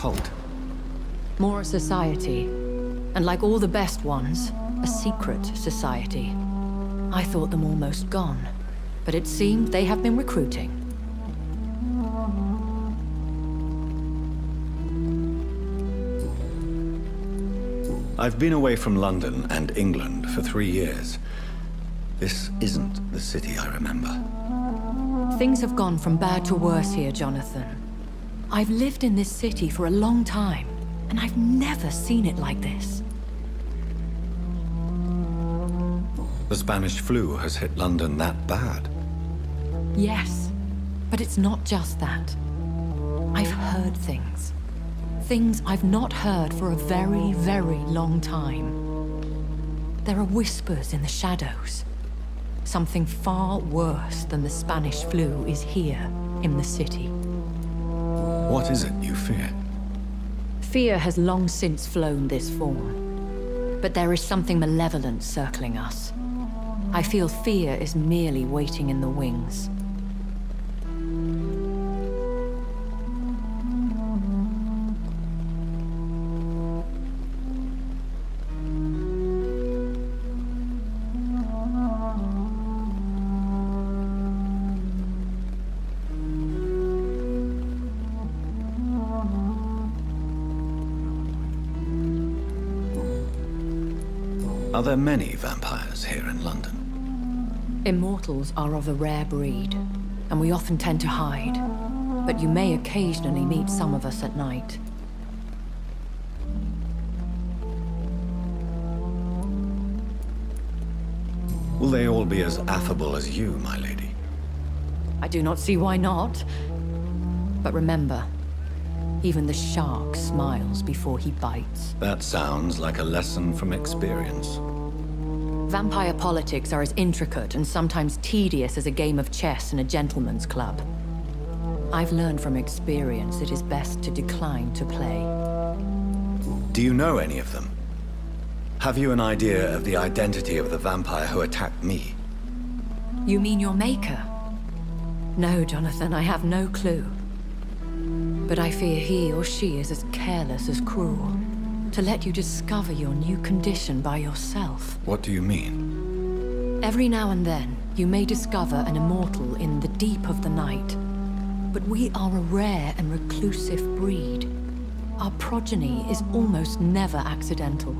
cult? More a society. And like all the best ones, a secret society. I thought them almost gone, but it seemed they have been recruiting. I've been away from London and England for 3 years. This isn't the city I remember. Things have gone from bad to worse here, Jonathan. I've lived in this city for a long time, and I've never seen it like this. The Spanish flu has hit London that bad? Yes, but it's not just that. I've heard things. Things I've not heard for a very, very long time. There are whispers in the shadows. Something far worse than the Spanish flu is here in the city. What is it you fear? Fear has long since flown this form. But there is something malevolent circling us. I feel fear is merely waiting in the wings. Are there many vampires here in London? Immortals are of a rare breed, and we often tend to hide. But you may occasionally meet some of us at night. Will they all be as affable as you, my lady? I do not see why not. But remember, even the shark smiles before he bites. That sounds like a lesson from experience. Vampire politics are as intricate and sometimes tedious as a game of chess in a gentleman's club. I've learned from experience it is best to decline to play. Do you know any of them? Have you an idea of the identity of the vampire who attacked me? You mean your maker? No, Jonathan, I have no clue. But I fear he or she is as careless as cruel. To let you discover your new condition by yourself. What do you mean? Every now and then, you may discover an immortal in the deep of the night. But we are a rare and reclusive breed. Our progeny is almost never accidental.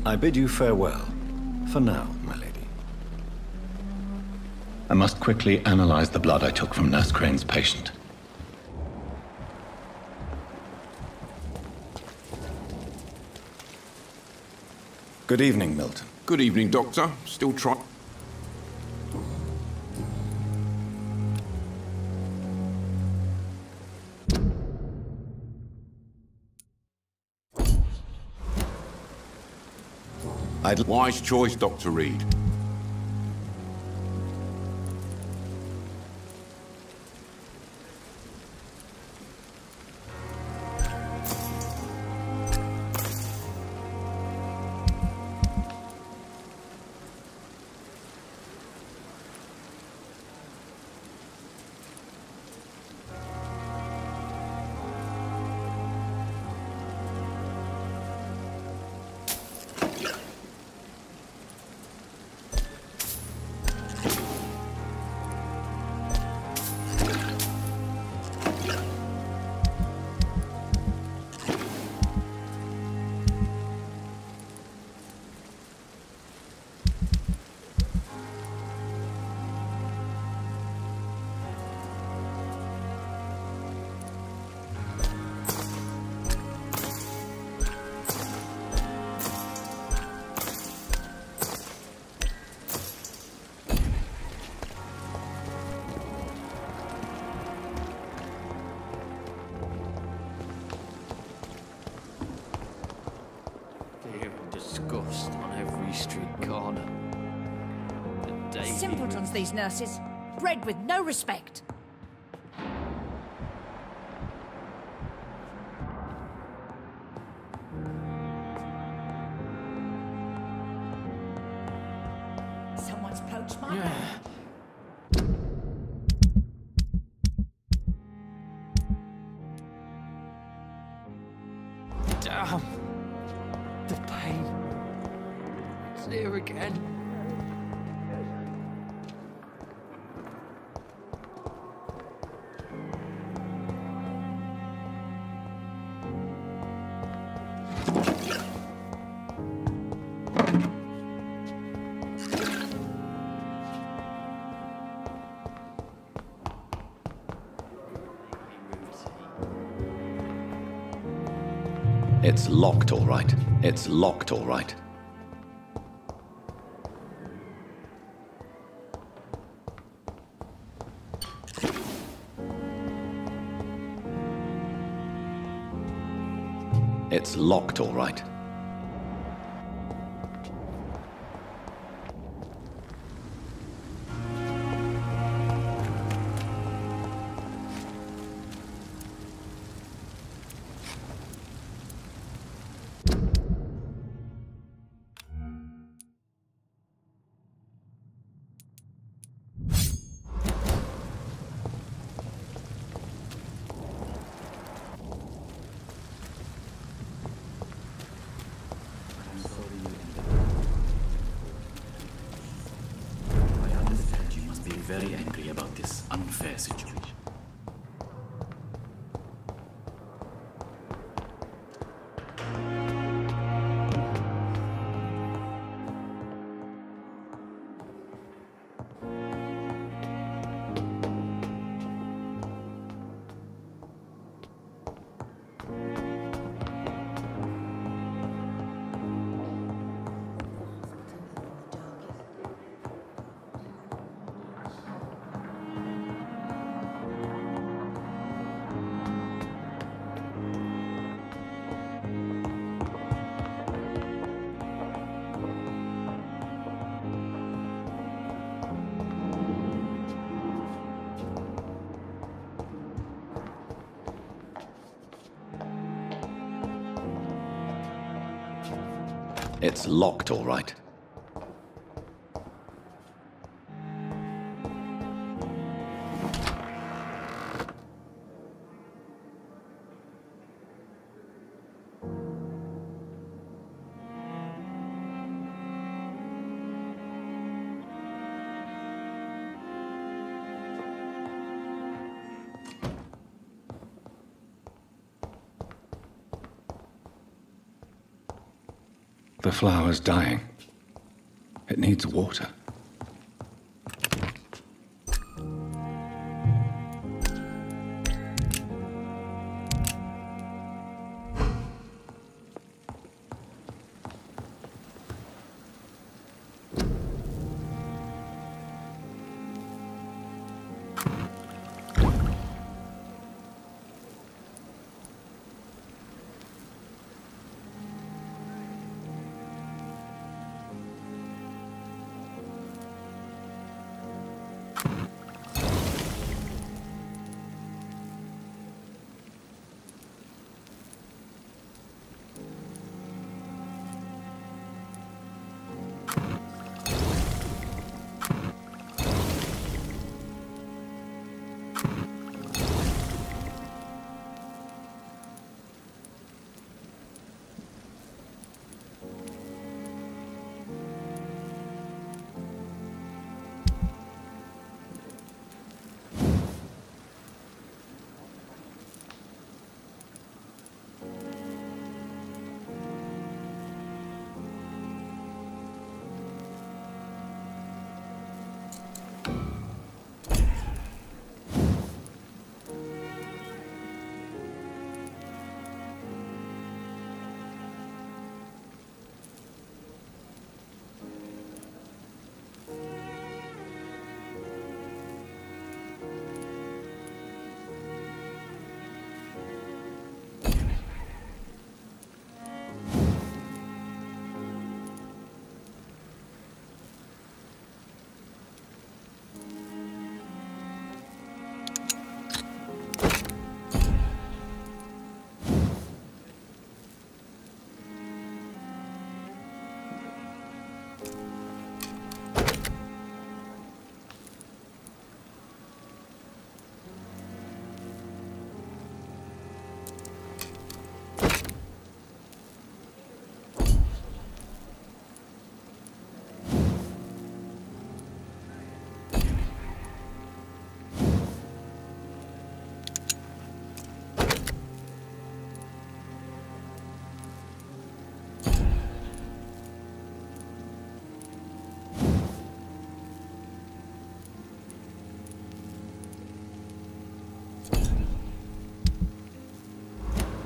I bid you farewell, for now, my lady. I must quickly analyze the blood I took from Nurse Crane's patient. Good evening, Milton. Good evening, Doctor. Still trying. Wise choice, Dr. Reed. Disgust on every street corner. Simpletons, these nurses. Bred with no respect. Someone's poached my man. It's here again. It's locked, all right. It's locked, all right. It's locked, all right. Very angry about this unfair situation. It's locked, all right. The flower's dying. It needs water.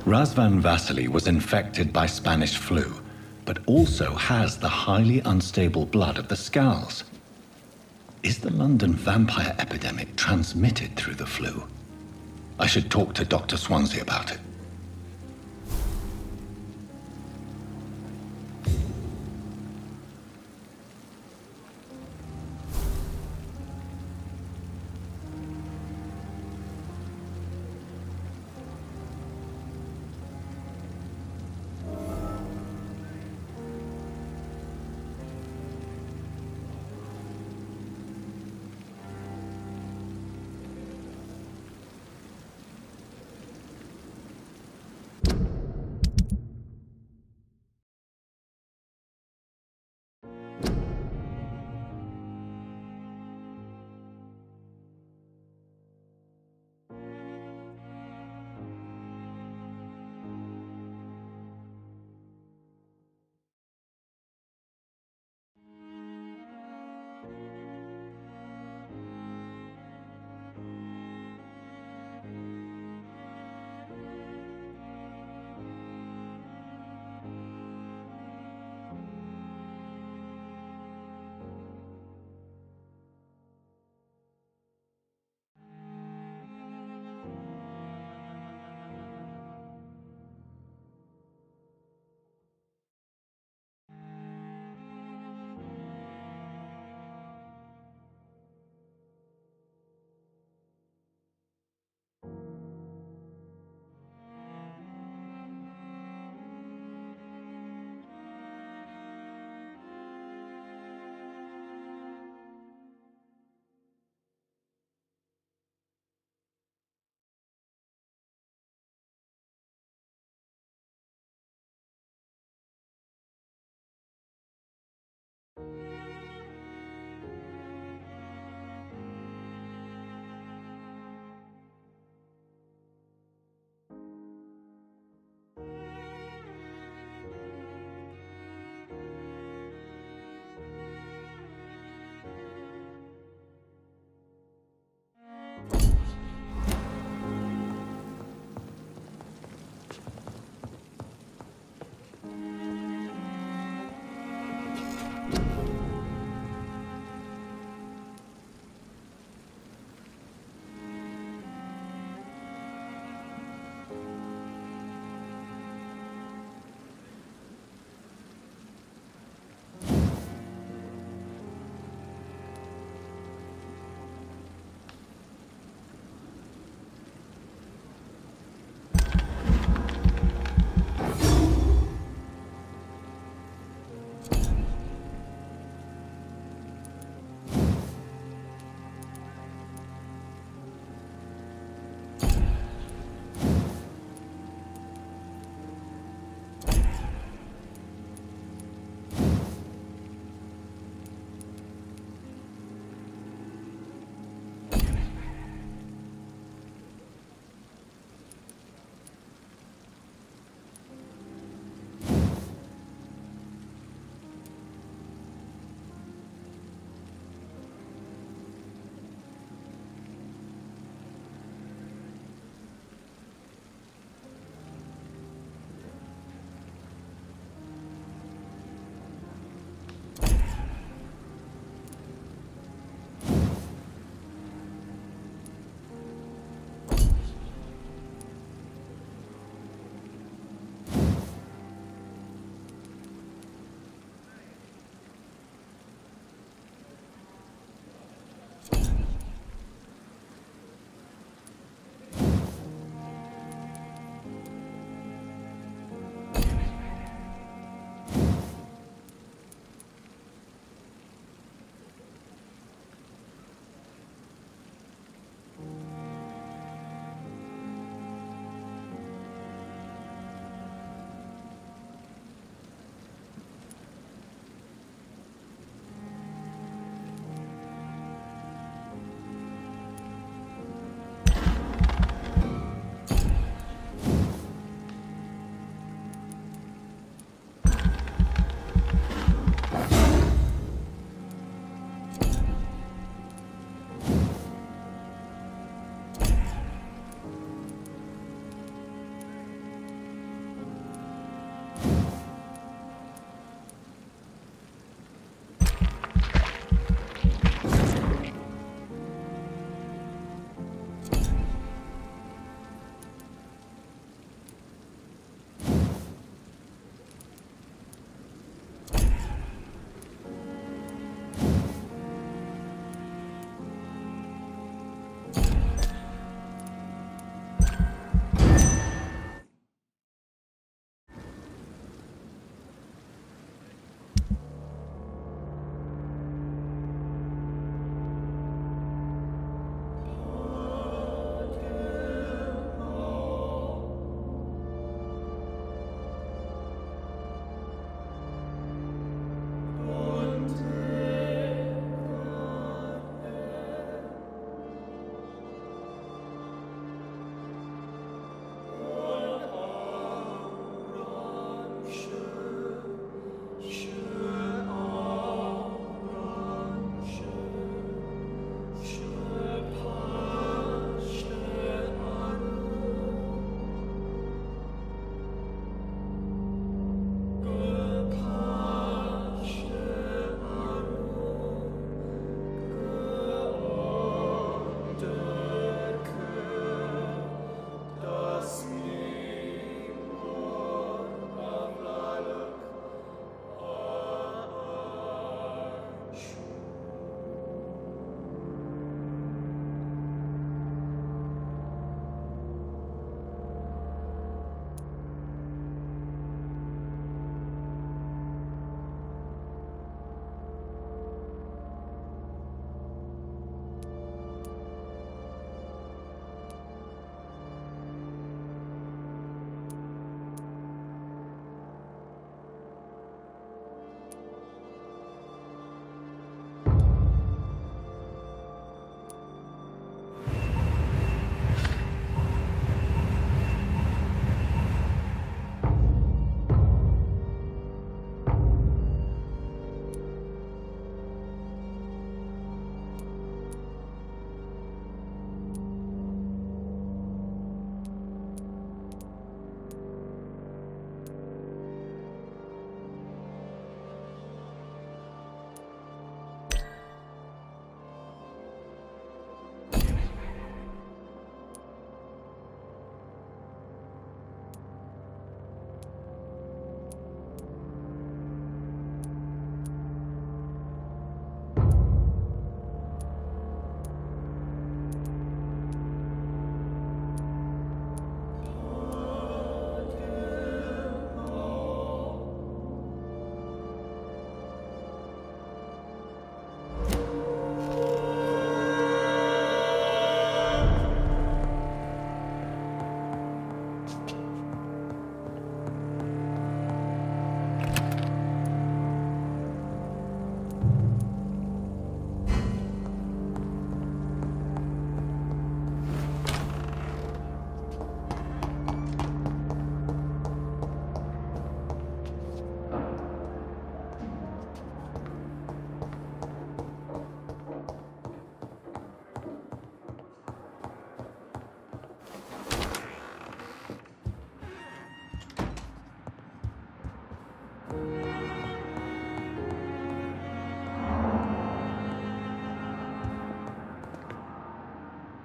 Razvan Vasily was infected by Spanish flu, but also has the highly unstable blood of the Scows. Is the London vampire epidemic transmitted through the flu? I should talk to Dr. Swansea about it.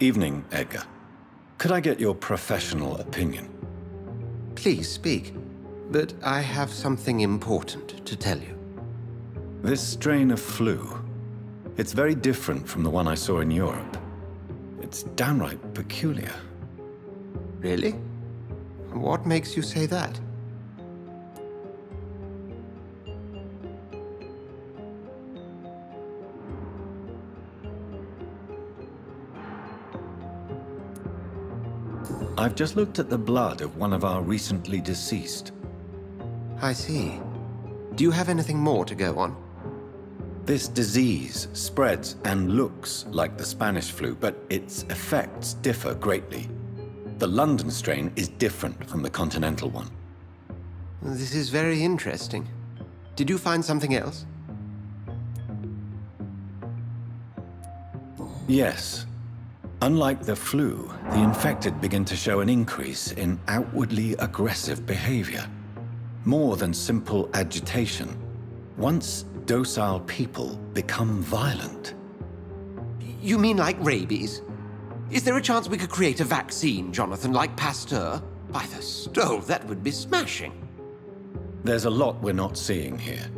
Evening, Edgar. Could I get your professional opinion? Please speak, but I have something important to tell you. This strain of flu, it's very different from the one I saw in Europe. It's downright peculiar. Really? What makes you say that? I've just looked at the blood of one of our recently deceased. I see. Do you have anything more to go on? This disease spreads and looks like the Spanish flu, but its effects differ greatly. The London strain is different from the continental one. This is very interesting. Did you find something else? Yes. Unlike the flu, the infected begin to show an increase in outwardly aggressive behavior. More than simple agitation. Once docile people become violent. You mean like rabies? Is there a chance we could create a vaccine, Jonathan, like Pasteur? By the stove, that would be smashing. There's a lot we're not seeing here.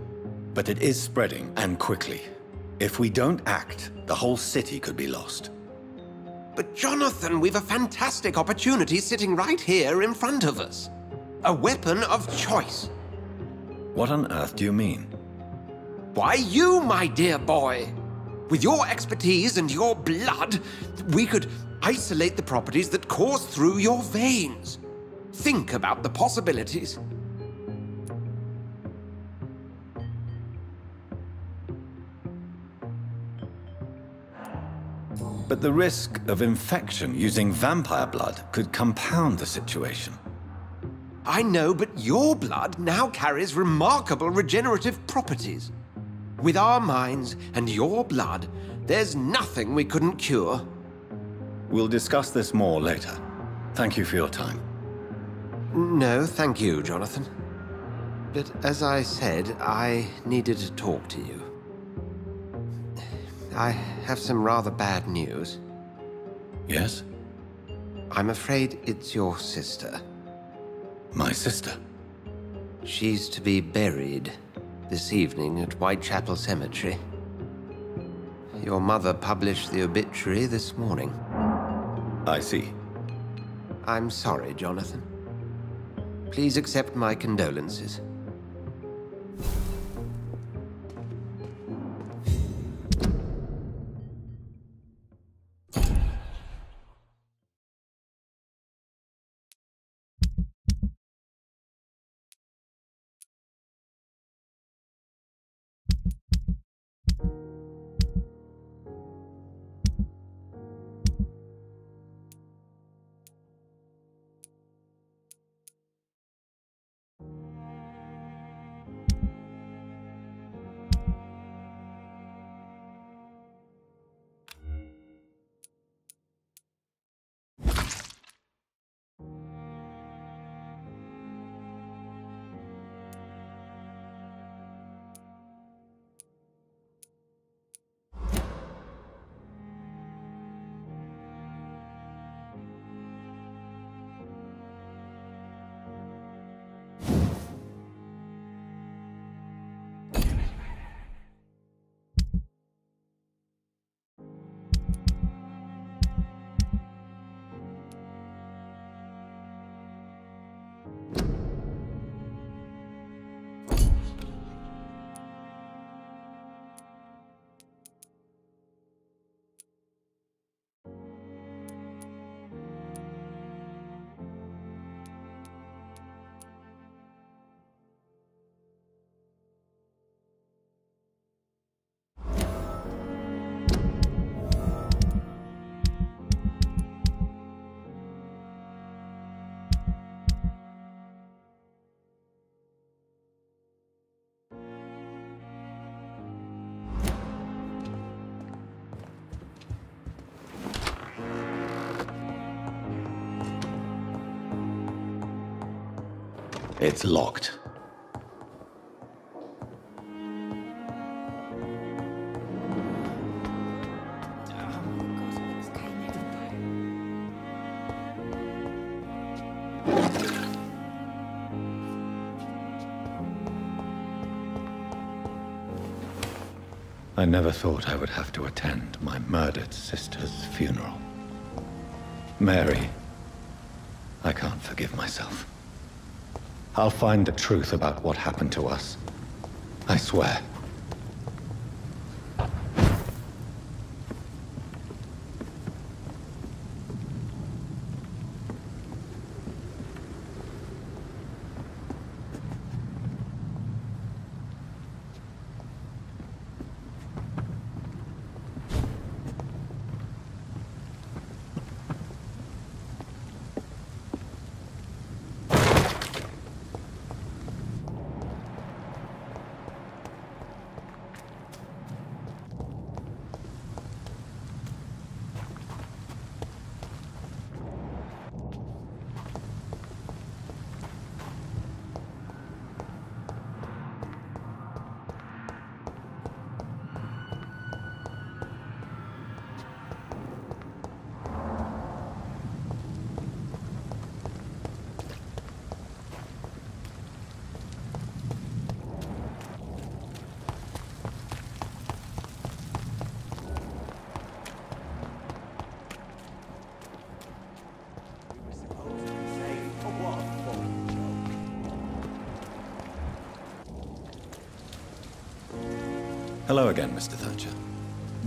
But it is spreading, and quickly. If we don't act, the whole city could be lost. But Jonathan, we've a fantastic opportunity sitting right here in front of us. A weapon of choice. What on earth do you mean? Why, you, my dear boy. With your expertise and your blood, we could isolate the properties that course through your veins. Think about the possibilities. But the risk of infection using vampire blood could compound the situation. I know, but your blood now carries remarkable regenerative properties. With our minds and your blood, there's nothing we couldn't cure. We'll discuss this more later. Thank you for your time. No, thank you, Jonathan. But as I said, I needed to talk to you. I have some rather bad news. Yes? I'm afraid it's your sister. My sister? She's to be buried this evening at Whitechapel Cemetery. Your mother published the obituary this morning. I see. I'm sorry, Jonathan. Please accept my condolences. It's locked. I never thought I would have to attend my murdered sister's funeral. Mary, I can't forgive myself. I'll find the truth about what happened to us. I swear. Hello again, Mr. Thatcher.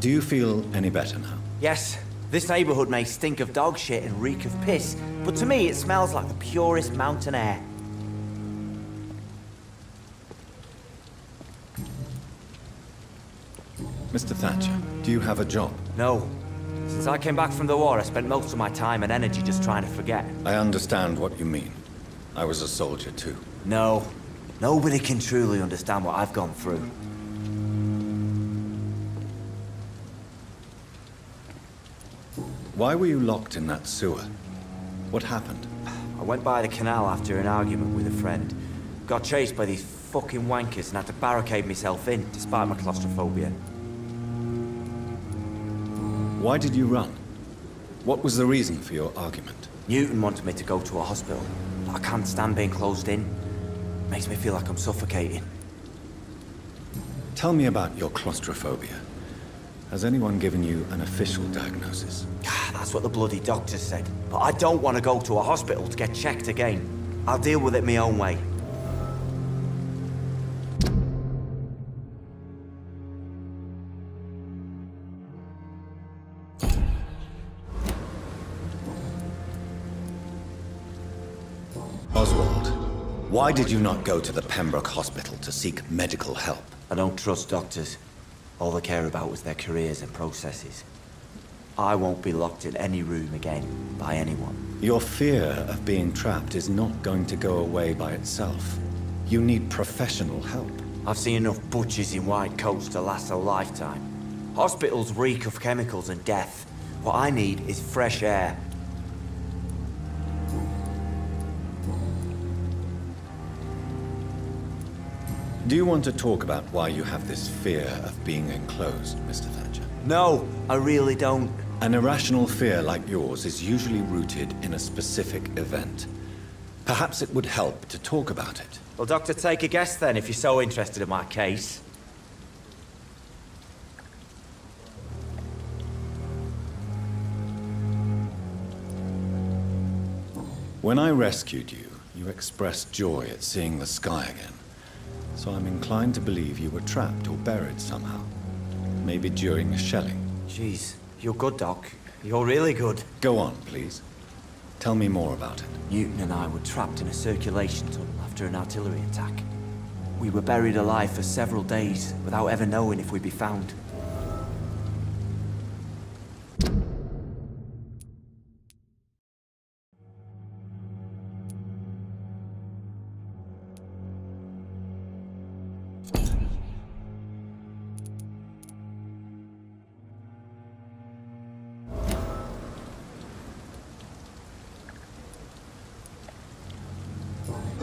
Do you feel any better now? Yes. This neighborhood may stink of dog shit and reek of piss, but to me it smells like the purest mountain air. Mr. Thatcher, do you have a job? No. Since I came back from the war, I spent most of my time and energy just trying to forget. I understand what you mean. I was a soldier too. No. Nobody can truly understand what I've gone through. Why were you locked in that sewer? What happened? I went by the canal after an argument with a friend. Got chased by these fucking wankers and had to barricade myself in, despite my claustrophobia. Why did you run? What was the reason for your argument? Newton wanted me to go to a hospital, but I can't stand being closed in. Makes me feel like I'm suffocating. Tell me about your claustrophobia. Has anyone given you an official diagnosis? That's what the bloody doctors said. But I don't want to go to a hospital to get checked again. I'll deal with it my own way. Oswald, why did you not go to the Pembroke hospital to seek medical help? I don't trust doctors. All they care about was their careers and processes. I won't be locked in any room again, by anyone. Your fear of being trapped is not going to go away by itself. You need professional help. I've seen enough butchers in white coats to last a lifetime. Hospitals reek of chemicals and death. What I need is fresh air. Do you want to talk about why you have this fear of being enclosed, Mr. Thatcher? No, I really don't. An irrational fear like yours is usually rooted in a specific event. Perhaps it would help to talk about it. Well, Doctor, take a guess then, if you're so interested in my case. When I rescued you, you expressed joy at seeing the sky again. So I'm inclined to believe you were trapped or buried somehow. Maybe during a shelling. Jeez, you're good, Doc. You're really good. Go on, please. Tell me more about it. Newton and I were trapped in a circulation tunnel after an artillery attack. We were buried alive for several days without ever knowing if we'd be found.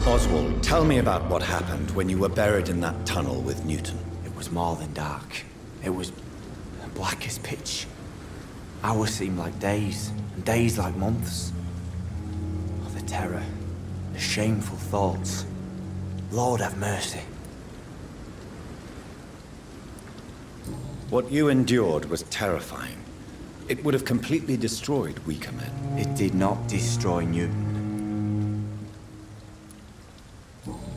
Oswald, tell me about what happened when you were buried in that tunnel with Newton. It was more than dark. It was black as pitch. Hours seemed like days, and days like months. Oh, the terror. The shameful thoughts. Lord have mercy. What you endured was terrifying. It would have completely destroyed weaker men. It did not destroy Newton.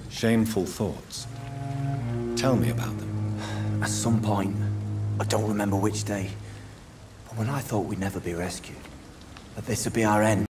Shameful thoughts. Tell me about them. At some point, I don't remember which day, but when I thought we'd never be rescued, that this would be our end.